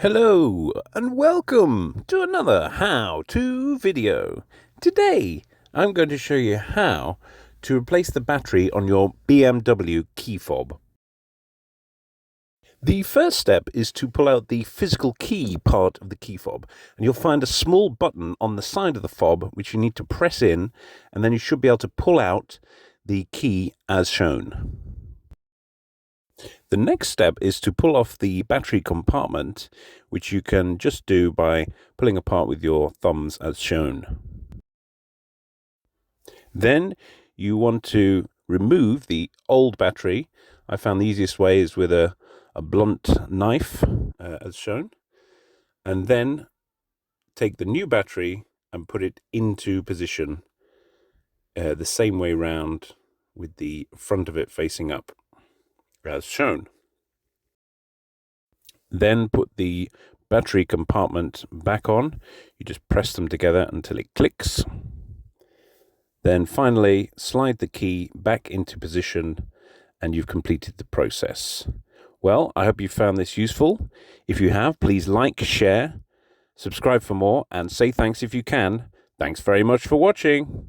Hello and welcome to another how-to video. Today I'm going to show you how to replace the battery on your BMW key fob. The first step is to pull out the physical key part of the key fob, and you'll find a small button on the side of the fob which you need to press in, and then you should be able to pull out the key as shown. The next step is to pull off the battery compartment, which you can just do by pulling apart with your thumbs as shown. Then you want to remove the old battery. I found the easiest way is with a blunt knife as shown, and then take the new battery and put it into position the same way round, with the front of it facing up as shown. Then put the battery compartment back on. You just press them together until it clicks. Then finally slide the key back into position and you've completed the process. Well, I hope you found this useful. If you have, please like, share, subscribe for more, and say thanks if you can. Thanks very much for watching.